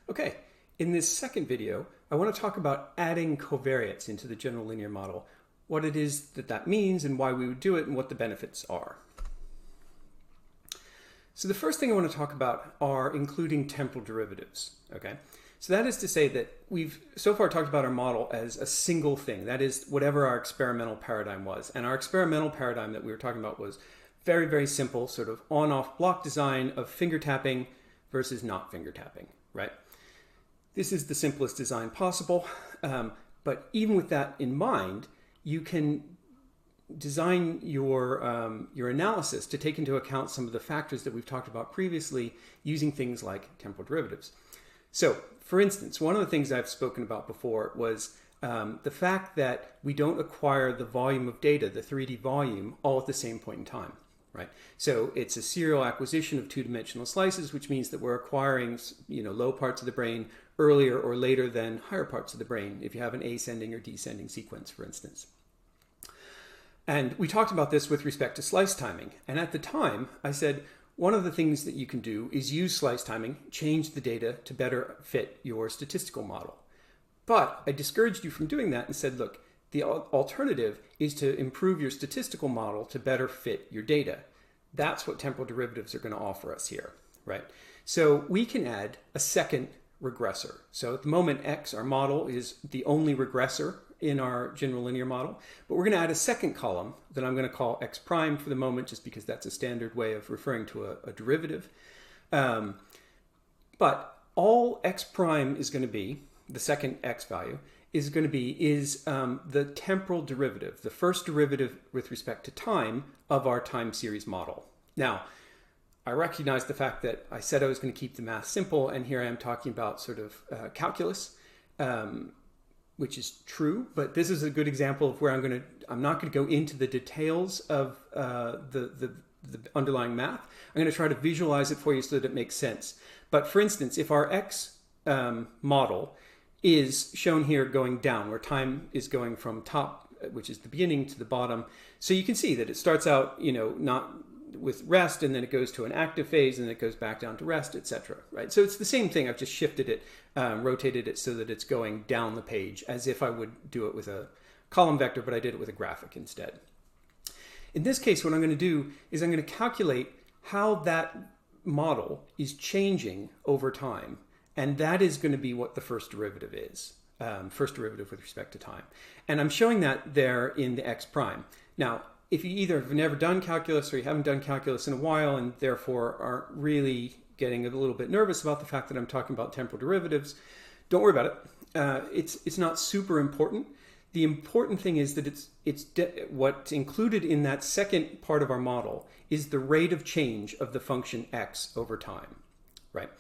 Okay, in this second video, I want to talk about adding covariates into the general linear model, what it is that means and why we would do it and what the benefits are. So the first thing I want to talk about are including temporal derivatives, okay? So that is to say that we've so far talked about our model as a single thing, that is whatever our experimental paradigm was. And our experimental paradigm that we were talking about was very, very simple, sort of on-off block design of finger tapping versus not finger tapping, right? This is the simplest design possible, but even with that in mind, you can design your analysis to take into account some of the factors that we've talked about previously using things like temporal derivatives. So, for instance, one of the things I've spoken about before was the fact that we don't acquire the volume of data, the 3D volume, all at the same point in time. Right. So it's a serial acquisition of two-dimensional slices, which means that we're acquiring, low parts of the brain earlier or later than higher parts of the brain, if you have an ascending or descending sequence, for instance. And we talked about this with respect to slice timing. And at the time, I said, one of the things that you can do is use slice timing, change the data to better fit your statistical model. But I discouraged you from doing that and said, look, the alternative is to improve your statistical model to better fit your data. That's what temporal derivatives are going to offer us here, right? So we can add a second regressor. So at the moment, X, our model, is the only regressor in our general linear model, but we're going to add a second column that I'm going to call X prime for the moment, just because that's a standard way of referring to a derivative. But all X prime is going to be, the second X value, is the temporal derivative, the first derivative with respect to time of our time series model. Now, I recognize the fact that I said I was going to keep the math simple, and here I am talking about sort of calculus, which is true, but this is a good example of where I'm not going to go into the details of the underlying math. I'm going to try to visualize it for you so that it makes sense. But for instance, if our X model is shown here going down, where time is going from top, which is the beginning, to the bottom. So you can see that it starts out, not with rest, and then it goes to an active phase, and then it goes back down to rest, etc. Right? So it's the same thing. I've just shifted it, rotated it so that it's going down the page, as if I would do it with a column vector, but I did it with a graphic instead. In this case, what I'm going to do is I'm going to calculate how that model is changing over time. And that is going to be what the first derivative is, first derivative with respect to time. And I'm showing that there in the X prime. Now, if you either have never done calculus or you haven't done calculus in a while and therefore aren't really getting a little bit nervous about the fact that I'm talking about temporal derivatives, don't worry about it. It's not super important. The important thing is that what's included in that second part of our model is the rate of change of the function X over time, right?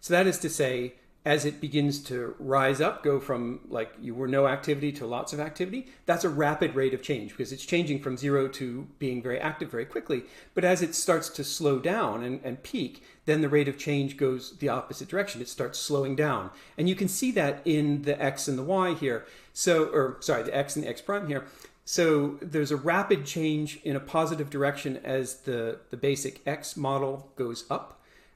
So that is to say, as it begins to rise up, go from like you were no activity to lots of activity, that's a rapid rate of change because it's changing from 0 to being very active very quickly. But as it starts to slow down and peak, then the rate of change goes the opposite direction. It starts slowing down. And you can see that in the X and the Y here. The X and the X prime here. So there's a rapid change in a positive direction as the basic X model goes up.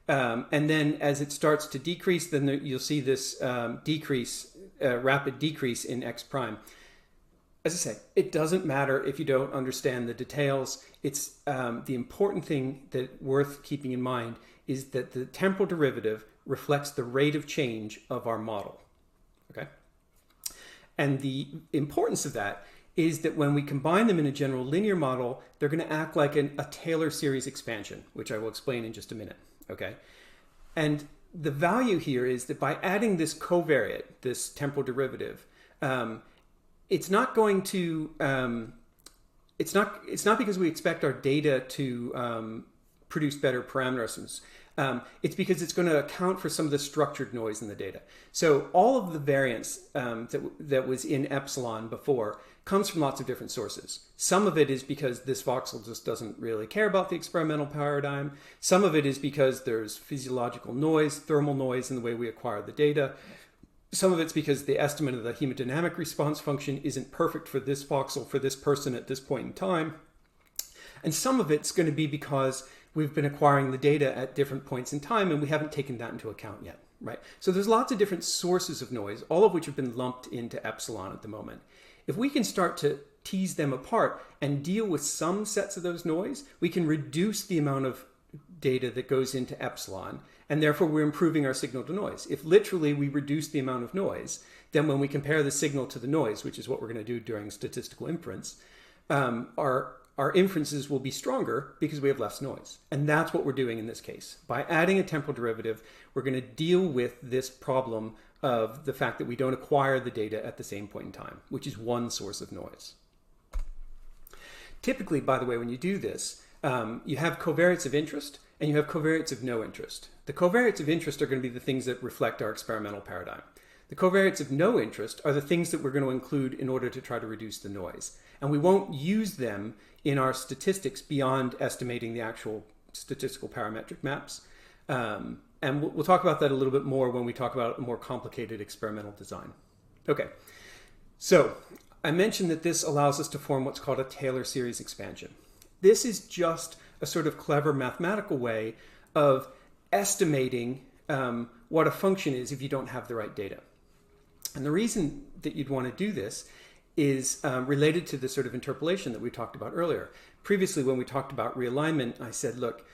And then as it starts to decrease, then you'll see this rapid decrease in X prime. As I say, it doesn't matter if you don't understand the details. It's the important thing that worth keeping in mind is that the temporal derivative reflects the rate of change of our model. Okay? And the importance of that is that when we combine them in a general linear model, they're going to act like a Taylor series expansion, which I will explain in just a minute. Okay, and the value here is that by adding this covariate, this temporal derivative, it's not going to, it's not because we expect our data to produce better parameters. It's because it's going to account for some of the structured noise in the data. So all of the variance that was in epsilon before comes from lots of different sources. Some of it is because this voxel just doesn't really care about the experimental paradigm. Some of it is because there's physiological noise, thermal noise in the way we acquire the data. Some of it's because the estimate of the hemodynamic response function isn't perfect for this voxel, for this person at this point in time. And some of it's going to be because we've been acquiring the data at different points in time and we haven't taken that into account yet. right? So there's lots of different sources of noise, all of which have been lumped into epsilon at the moment. If we can start to tease them apart and deal with some sets of those noise, we can reduce the amount of data that goes into epsilon, and therefore we're improving our signal to noise. If literally we reduce the amount of noise, then when we compare the signal to the noise, which is what we're going to do during statistical inference, our inferences will be stronger because we have less noise. And that's what we're doing in this case. By adding a temporal derivative, we're going to deal with this problem of the fact that we don't acquire the data at the same point in time, which is one source of noise. Typically, by the way, when you do this, you have covariates of interest and you have covariates of no interest. The covariates of interest are going to be the things that reflect our experimental paradigm. The covariates of no interest are the things that we're going to include in order to try to reduce the noise. And we won't use them in our statistics beyond estimating the actual statistical parametric maps. And we'll talk about that a little bit more when we talk about a more complicated experimental design. Okay, so I mentioned that this allows us to form what's called a Taylor series expansion. This is just a sort of clever mathematical way of estimating what a function is if you don't have the right data. And the reason that you'd want to do this is related to the sort of interpolation that we talked about earlier. Previously, when we talked about realignment, I said, look,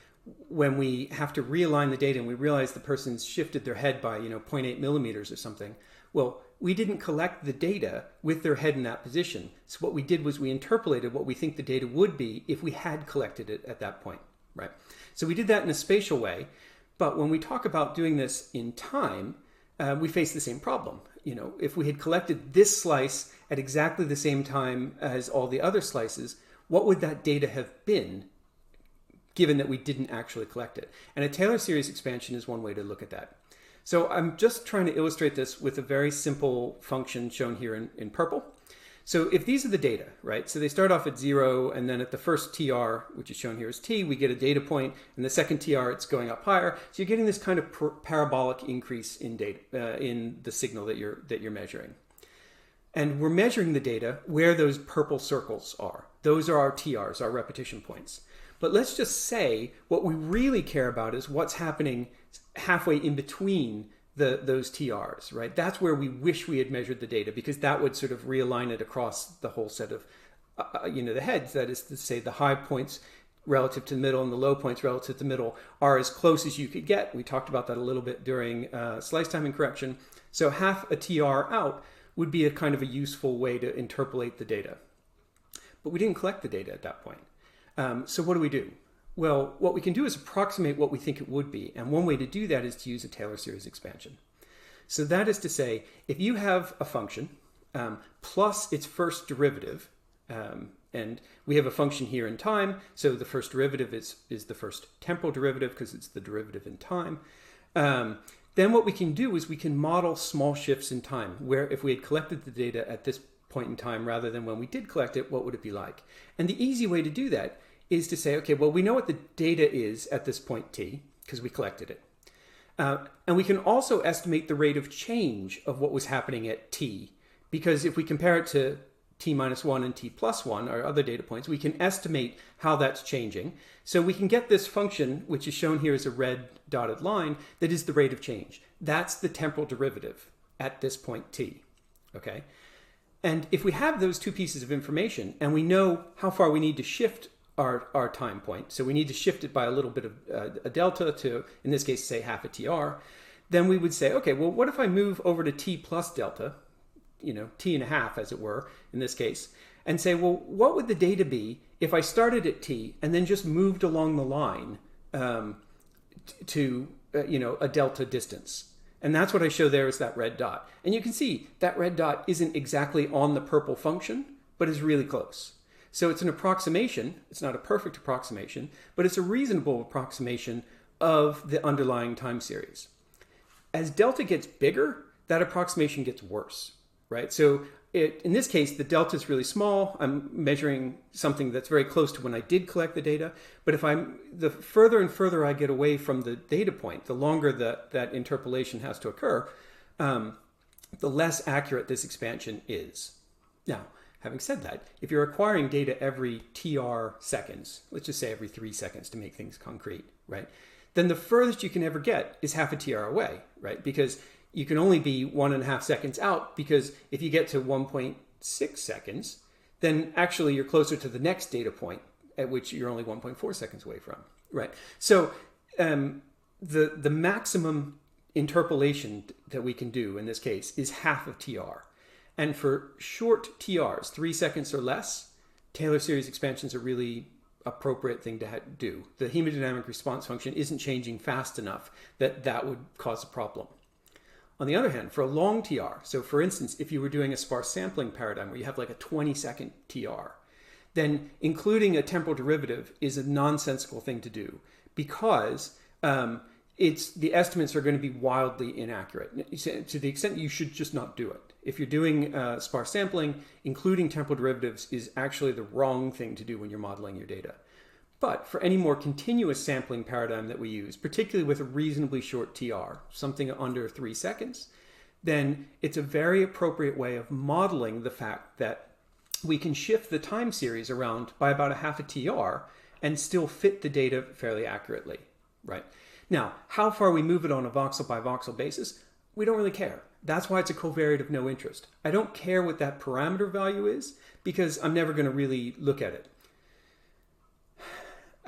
when we have to realign the data and we realize the person's shifted their head by 0.8 millimeters or something, well, we didn't collect the data with their head in that position. So what we did was we interpolated what we think the data would be if we had collected it at that point, right? So we did that in a spatial way, but when we talk about doing this in time, we face the same problem. If we had collected this slice at exactly the same time as all the other slices, what would that data have been, given that we didn't actually collect it? And a Taylor series expansion is one way to look at that. So I'm just trying to illustrate this with a very simple function shown here in purple. So if these are the data, right? So they start off at 0, and then at the first TR, which is shown here as t, we get a data point, and the second TR, it's going up higher. So you're getting this kind of parabolic increase in data, in the signal that you're measuring. And we're measuring the data where those purple circles are. Those are our TRs, our repetition points. But let's just say what we really care about is what's happening halfway in between those TRs, right? That's where we wish we had measured the data, because that would sort of realign it across the whole set of, the heads. That is to say, the high points relative to the middle and the low points relative to the middle are as close as you could get. We talked about that a little bit during slice timing correction. So half a TR out would be a kind of a useful way to interpolate the data. But we didn't collect the data at that point. So what do we do? Well, what we can do is approximate what we think it would be. And one way to do that is to use a Taylor series expansion. So that is to say, if you have a function plus its first derivative, and we have a function here in time, so the first derivative is the first temporal derivative because it's the derivative in time, then what we can do is we can model small shifts in time, where if we had collected the data at this point in time rather than when we did collect it, what would it be like? And the easy way to do that is to say, okay, well, we know what the data is at this point t, because we collected it. And we can also estimate the rate of change of what was happening at t, because if we compare it to t minus 1 and t plus 1, our other data points, we can estimate how that's changing. So we can get this function, which is shown here as a red dotted line, that is the rate of change. That's the temporal derivative at this point t, okay? And if we have those two pieces of information and we know how far we need to shift our time point, so we need to shift it by a little bit of a delta to, in this case, say half a TR, then we would say, okay, well, what if I move over to t plus delta, t and a half, as it were, in this case, and say, well, what would the data be if I started at t and then just moved along the line to, a delta distance? And that's what I show there is that red dot. And you can see that red dot isn't exactly on the purple function, but is really close. So it's an approximation. It's not a perfect approximation, but it's a reasonable approximation of the underlying time series. As delta gets bigger, that approximation gets worse, right? So in this case, the delta is really small. I'm measuring something that's very close to when I did collect the data. But the further and further I get away from the data point, the longer that interpolation has to occur, the less accurate this expansion is. Now, having said that, if you're acquiring data every TR seconds, let's just say every 3 seconds to make things concrete, right? then the furthest you can ever get is half a TR away, right? Because you can only be 1.5 seconds out, because if you get to 1.6 seconds, then actually you're closer to the next data point at which you're only 1.4 seconds away from, right? So the maximum interpolation that we can do in this case is half of TR. And for short TRs, 3 seconds or less, Taylor series expansions are really appropriate thing to do. The hemodynamic response function isn't changing fast enough that would cause a problem. On the other hand, for a long TR, so for instance, if you were doing a sparse sampling paradigm where you have like a 20-second TR, then including a temporal derivative is a nonsensical thing to do, because the estimates are going to be wildly inaccurate, to the extent you should just not do it. If you're doing sparse sampling, including temporal derivatives is actually the wrong thing to do when you're modeling your data. But for any more continuous sampling paradigm that we use, particularly with a reasonably short TR, something under 3 seconds, then it's a very appropriate way of modeling the fact that we can shift the time series around by about a half a TR and still fit the data fairly accurately, right? Now, how far we move it on a voxel by voxel basis, we don't really care. That's why it's a covariate of no interest. I don't care what that parameter value is, because I'm never going to really look at it.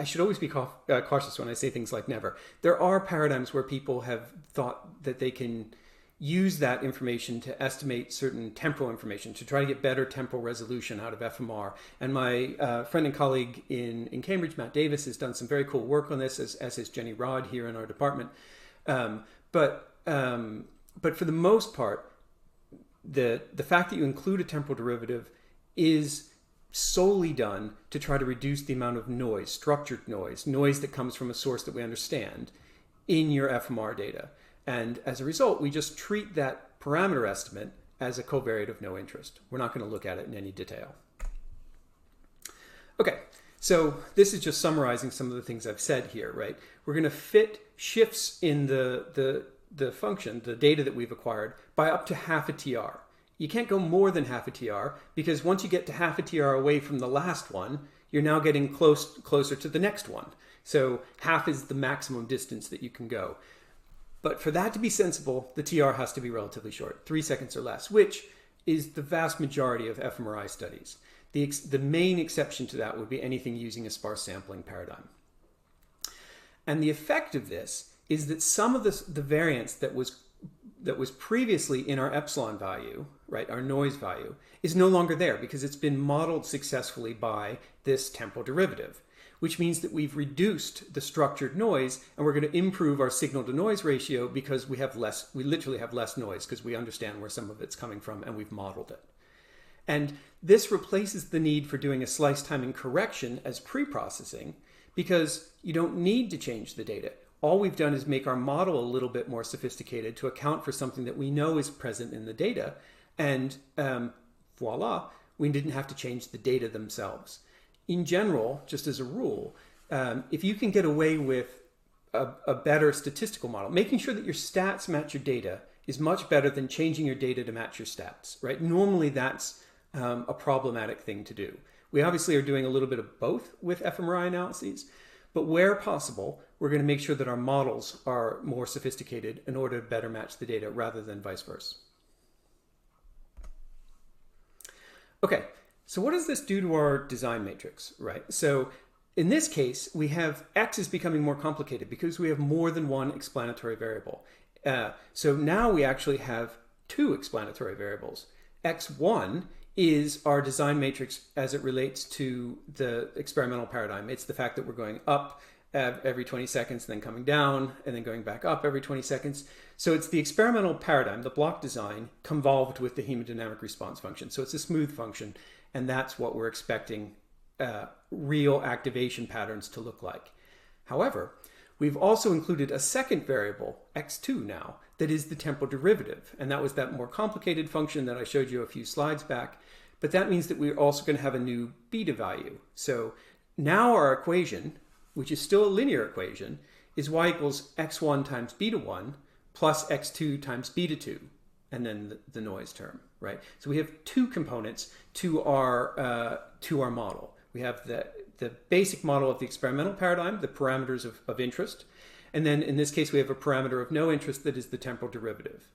I should always be cautious when I say things like never. There are paradigms where people have thought that they can use that information to estimate certain temporal information, to try to get better temporal resolution out of fMR. And my friend and colleague in Cambridge, Matt Davis, has done some very cool work on this, as has Jenny Rod here in our department. But for the most part, the fact that you include a temporal derivative is solely done to try to reduce the amount of noise, structured noise that comes from a source that we understand in your fMR data. And as a result, we just treat that parameter estimate as a covariate of no interest. We're not going to look at it in any detail. Okay, so this is just summarizing some of the things I've said here, right? We're going to fit shifts in the function, the data that we've acquired, by up to half a TR. You can't go more than half a TR, because once you get to half a TR away from the last one, you're now getting closer to the next one. So half is the maximum distance that you can go. But for that to be sensible, the TR has to be relatively short, 3 seconds or less, which is the vast majority of fMRI studies. The main exception to that would be anything using a sparse sampling paradigm. And the effect of this is that some of the variance that was previously in our epsilon value, right, our noise value, is no longer there, because it's been modeled successfully by this temporal derivative, which means that we've reduced the structured noise, and we're going to improve our signal to noise ratio because we literally have less noise, because we understand where some of it's coming from and we've modeled it. And this replaces the need for doing a slice timing correction as pre-processing, because you don't need to change the data. All we've done is make our model a little bit more sophisticated to account for something that we know is present in the data, and voila, we didn't have to change the data themselves. In general, just as a rule, if you can get away with a better statistical model, making sure that your stats match your data is much better than changing your data to match your stats, right? Normally that's a problematic thing to do. We obviously are doing a little bit of both with fMRI analyses, but where possible, we're going to make sure that our models are more sophisticated in order to better match the data rather than vice versa. Okay. So what does this do to our design matrix, right? So in this case, we have X is becoming more complicated because we have more than one explanatory variable. So now we actually have 2 explanatory variables. X1 is our design matrix as it relates to the experimental paradigm. It's the fact that we're going up every 20 seconds, then coming down, and then going back up every 20 seconds. So it's the experimental paradigm, the block design, convolved with the hemodynamic response function. So it's a smooth function. And that's what we're expecting real activation patterns to look like. However, we've also included a second variable, x2 now, that is the temporal derivative. And that was that more complicated function that I showed you a few slides back. But that means that we're also going to have a new beta value. So now our equation, which is still a linear equation, is y equals x1 times beta 1 plus x2 times beta 2. And then the noise term, right? So we have 2 components to our model. We have the basic model of the experimental paradigm, the parameters of interest, And then in this case, we have a parameter of no interest that is the temporal derivative.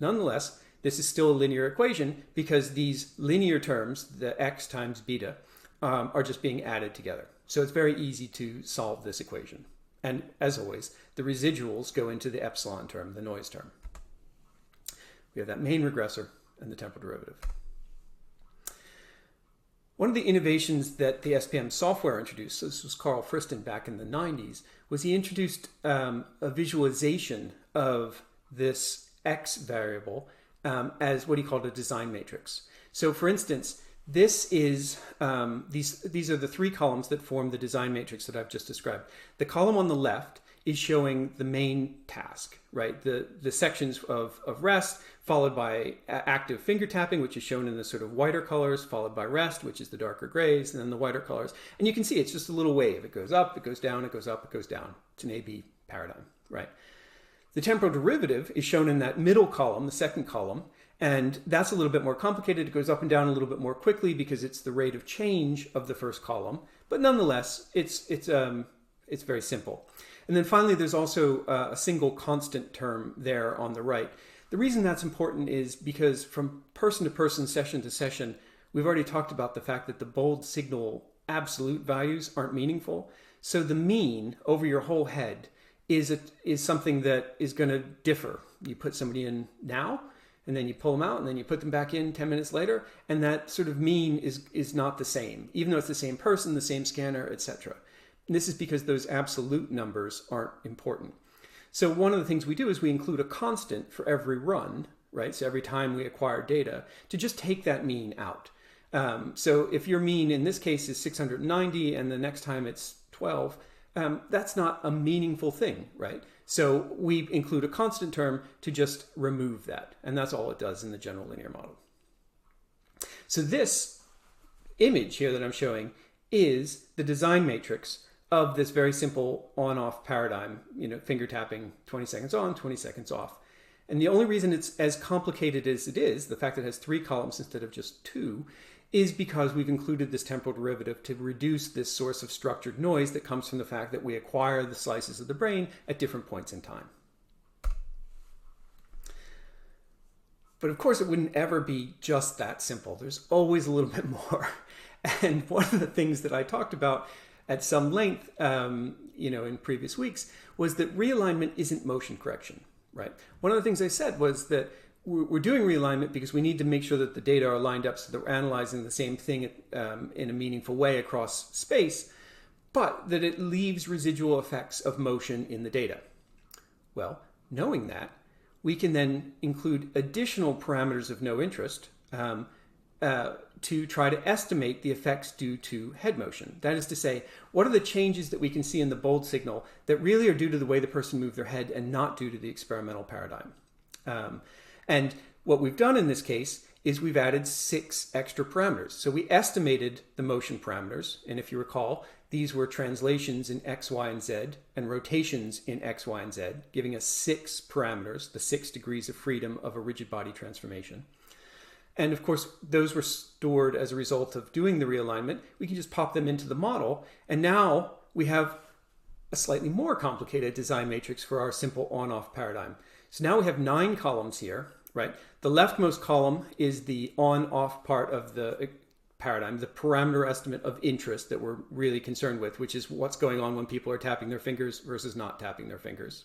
Nonetheless, this is still a linear equation because these linear terms, the x times beta, are just being added together. So it's very easy to solve this equation. And as always, the residuals go into the epsilon term, the noise term. We have that main regressor and the temporal derivative. One of the innovations that the SPM software introduced, so this was Carl Friston back in the 90s, was he introduced a visualization of this x variable as what he called a design matrix. So for instance, this is, these are the three columns that form the design matrix that I've just described. The column on the left is showing the main task, right? The sections of rest, followed by active finger tapping, which is shown in the sort of whiter colors, followed by rest, which is the darker grays, and then the whiter colors. And you can see it's just a little wave. It goes up, it goes down, it goes up, it goes down. It's an A-B paradigm, right? The temporal derivative is shown in that middle column, the second column, and that's a little bit more complicated. It goes up and down a little bit more quickly because it's the rate of change of the first column. But nonetheless, it's very simple. And then finally, there's also a single constant term there on the right. The reason that's important is because from person to person, session to session, we've already talked about the fact that the bold signal absolute values aren't meaningful. So the mean over your whole head is something that is going to differ. You put somebody in now, and then you pull them out, and then you put them back in 10 minutes later, and that sort of mean is not the same, even though it's the same person, the same scanner, etc. And this is because those absolute numbers aren't important. So one of the things we do is we include a constant for every run, right? So every time we acquire data, to just take that mean out. So if your mean in this case is 690 and the next time it's 12, that's not a meaningful thing, right? So we include a constant term to just remove that. And that's all it does in the general linear model. So this image here that I'm showing is the design matrix of this very simple on-off paradigm, finger tapping 20 seconds on, 20 seconds off. And the only reason it's as complicated as it is, the fact that it has 3 columns instead of just 2, is because we've included this temporal derivative to reduce this source of structured noise that comes from the fact that we acquire the slices of the brain at different points in time. But of course, it wouldn't ever be just that simple. There's always a little bit more. And one of the things that I talked about at some length, in previous weeks, was that realignment isn't motion correction, right? One of the things I said was that we're doing realignment because we need to make sure that the data are lined up so that we're analyzing the same thing in a meaningful way across space, but that it leaves residual effects of motion in the data. Well, knowing that, we can then include additional parameters of no interest to try to estimate the effects due to head motion. That is to say, what are the changes that we can see in the bold signal that really are due to the way the person moved their head and not due to the experimental paradigm? And what we've done in this case is we've added 6 extra parameters. So we estimated the motion parameters, and if you recall, these were translations in X, Y, and Z, and rotations in X, Y, and Z, giving us 6 parameters, the 6 degrees of freedom of a rigid body transformation. And of course, those were stored as a result of doing the realignment. We can just pop them into the model, and now we have a slightly more complicated design matrix for our simple on-off paradigm. So now we have 9 columns here, right? The leftmost column is the on-off part of the paradigm, the parameter estimate of interest that we're really concerned with, which is what's going on when people are tapping their fingers versus not tapping their fingers.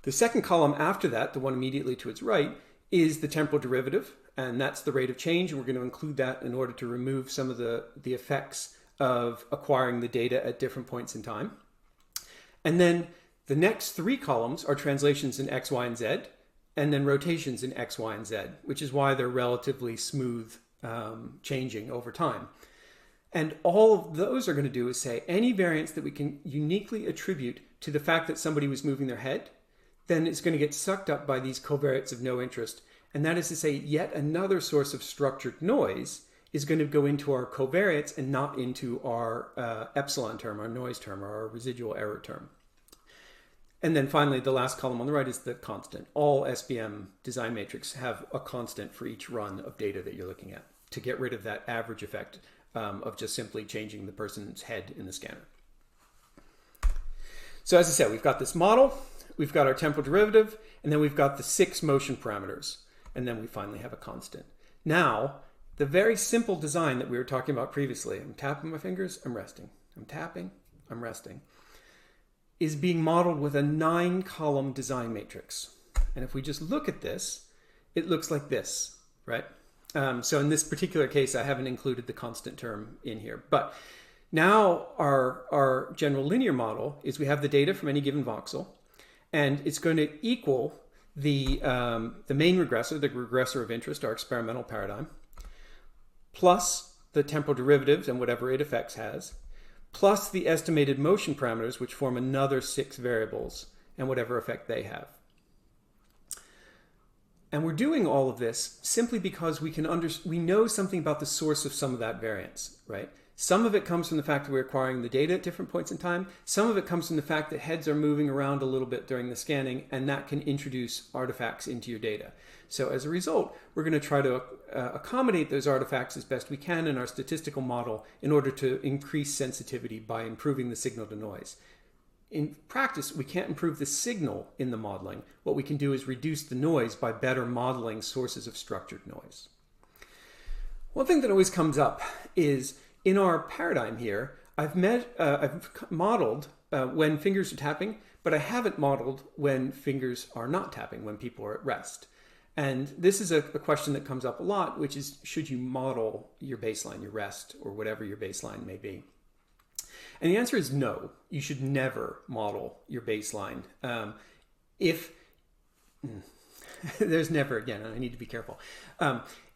The second column after that, the one immediately to its right, is the temporal derivative, and that's the rate of change. And we're going to include that in order to remove some of the effects of acquiring the data at different points in time. And then the next 3 columns are translations in X, Y, and Z, and then rotations in X, Y, and Z, which is why they're relatively smooth changing over time. And all of those are going to do is say any variance that we can uniquely attribute to the fact that somebody was moving their head, then it's going to get sucked up by these covariates of no interest. And that is to say, yet another source of structured noise is going to go into our covariates and not into our epsilon term, our noise term, or our residual error term. And then finally, the last column on the right is the constant. All SPM design matrix have a constant for each run of data that you're looking at to get rid of that average effect of just simply changing the person's head in the scanner. So as I said, we've got this model, we've got our temporal derivative, and then we've got the 6 motion parameters, and then we finally have a constant. Now, the very simple design that we were talking about previously, I'm tapping my fingers, I'm resting. I'm tapping, I'm resting, is being modeled with a 9-column design matrix. And if we just look at this, it looks like this, right? So in this particular case, I haven't included the constant term in here. But now our general linear model is we have the data from any given voxel, and it's going to equal the main regressor, the regressor of interest, our experimental paradigm, plus the temporal derivatives and whatever it affects has, plus the estimated motion parameters, which form another 6 variables and whatever effect they have. And we're doing all of this simply because we know something about the source of some of that variance, right? Some of it comes from the fact that we're acquiring the data at different points in time. Some of it comes from the fact that heads are moving around a little bit during the scanning, and that can introduce artifacts into your data. So as a result, we're going to try to accommodate those artifacts as best we can in our statistical model in order to increase sensitivity by improving the signal to noise. In practice, we can't improve the signal in the modeling. What we can do is reduce the noise by better modeling sources of structured noise. One thing that always comes up is in our paradigm here, I've modeled when fingers are tapping, but I haven't modeled when fingers are not tapping, when people are at rest. And this is a question that comes up a lot, which is, should you model your baseline, your rest, or whatever your baseline may be? And the answer is no. You should never model your baseline. There's never, again, I need to be careful.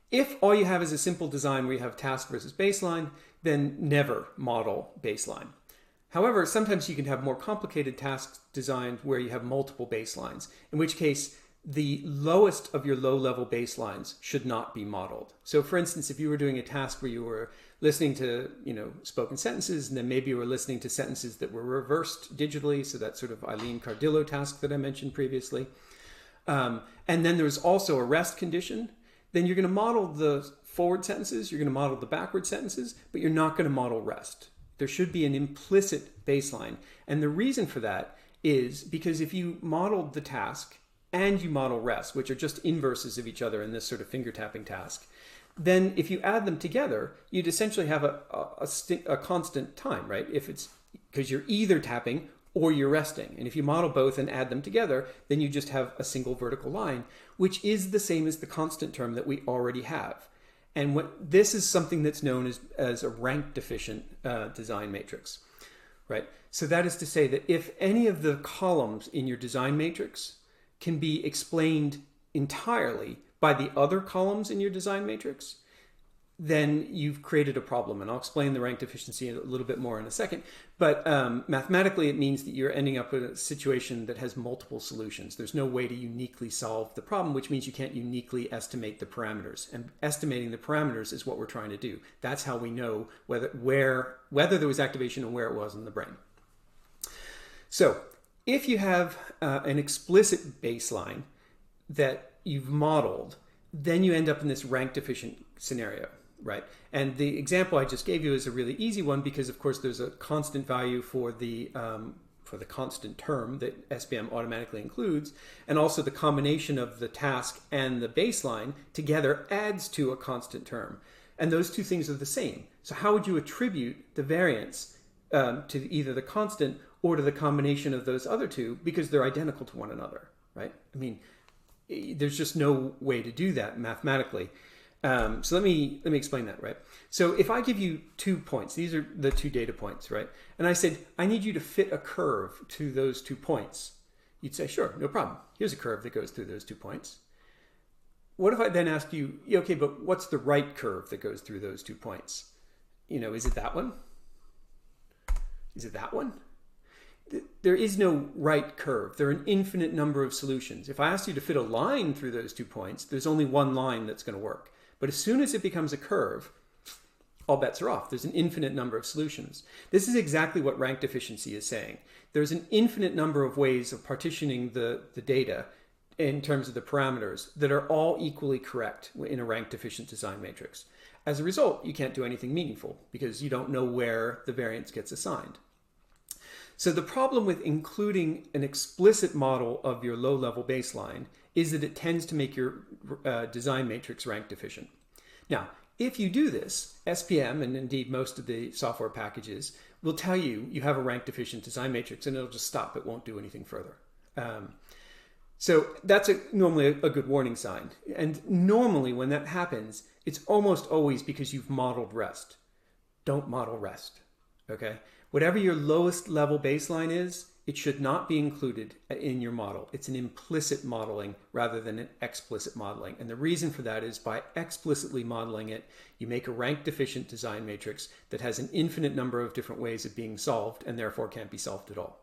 If all you have is a simple design where you have task versus baseline, then never model baseline. However, sometimes you can have more complicated tasks designed where you have multiple baselines, in which case the lowest of your low-level baselines should not be modeled. So for instance, if you were doing a task where you were listening to spoken sentences, and then maybe you were listening to sentences that were reversed digitally, so that sort of Eileen Cardillo task that I mentioned previously, and then there's also a rest condition, then you're going to model the forward sentences, you're going to model the backward sentences, but you're not going to model rest. There should be an implicit baseline. And the reason for that is because if you modeled the task and you model rest, which are just inverses of each other in this sort of finger tapping task, then if you add them together, you'd essentially have a constant time, right? If it's because you're either tapping or you're resting. And if you model both and add them together, then you just have a single vertical line, which is the same as the constant term that we already have. And this is something that's known as a rank deficient design matrix, right? So that is to say that if any of the columns in your design matrix can be explained entirely by the other columns in your design matrix, then you've created a problem. And I'll explain the rank deficiency a little bit more in a second. But mathematically, it means that you're ending up with a situation that has multiple solutions. There's no way to uniquely solve the problem, which means you can't uniquely estimate the parameters. And estimating the parameters is what we're trying to do. That's how we know whether there was activation and where it was in the brain. So if you have an explicit baseline that you've modeled, then you end up in this rank deficient scenario, right? And the example I just gave you is a really easy one because, of course, there's a constant value for the constant term that SBM automatically includes, and also the combination of the task and the baseline together adds to a constant term. And those two things are the same. So how would you attribute the variance to either the constant or to the combination of those other two, because they're identical to one another, right? I mean, there's just no way to do that mathematically. So let me explain that, right? So if I give you 2 points, these are the 2 data points, right? And I said, I need you to fit a curve to those 2 points. You'd say, sure, no problem. Here's a curve that goes through those 2 points. What if I then ask you, okay, but what's the right curve that goes through those 2 points? Is it that one? Is it that one? There is no right curve. There are an infinite number of solutions. If I asked you to fit a line through those 2 points, there's only one line that's going to work. But as soon as it becomes a curve, all bets are off. There's an infinite number of solutions. This is exactly what rank deficiency is saying. There's an infinite number of ways of partitioning the data in terms of the parameters that are all equally correct in a rank deficient design matrix. As a result, you can't do anything meaningful because you don't know where the variance gets assigned. So the problem with including an explicit model of your low-level baseline is that it tends to make your design matrix rank deficient. Now, if you do this, SPM, and indeed most of the software packages, will tell you you have a rank deficient design matrix and it'll just stop. It won't do anything further. So that's normally a good warning sign. And normally when that happens, it's almost always because you've modeled rest. Don't model rest, okay? Whatever your lowest level baseline is, it should not be included in your model. It's an implicit modeling rather than an explicit modeling. And the reason for that is by explicitly modeling it, you make a rank deficient design matrix that has an infinite number of different ways of being solved and therefore can't be solved at all.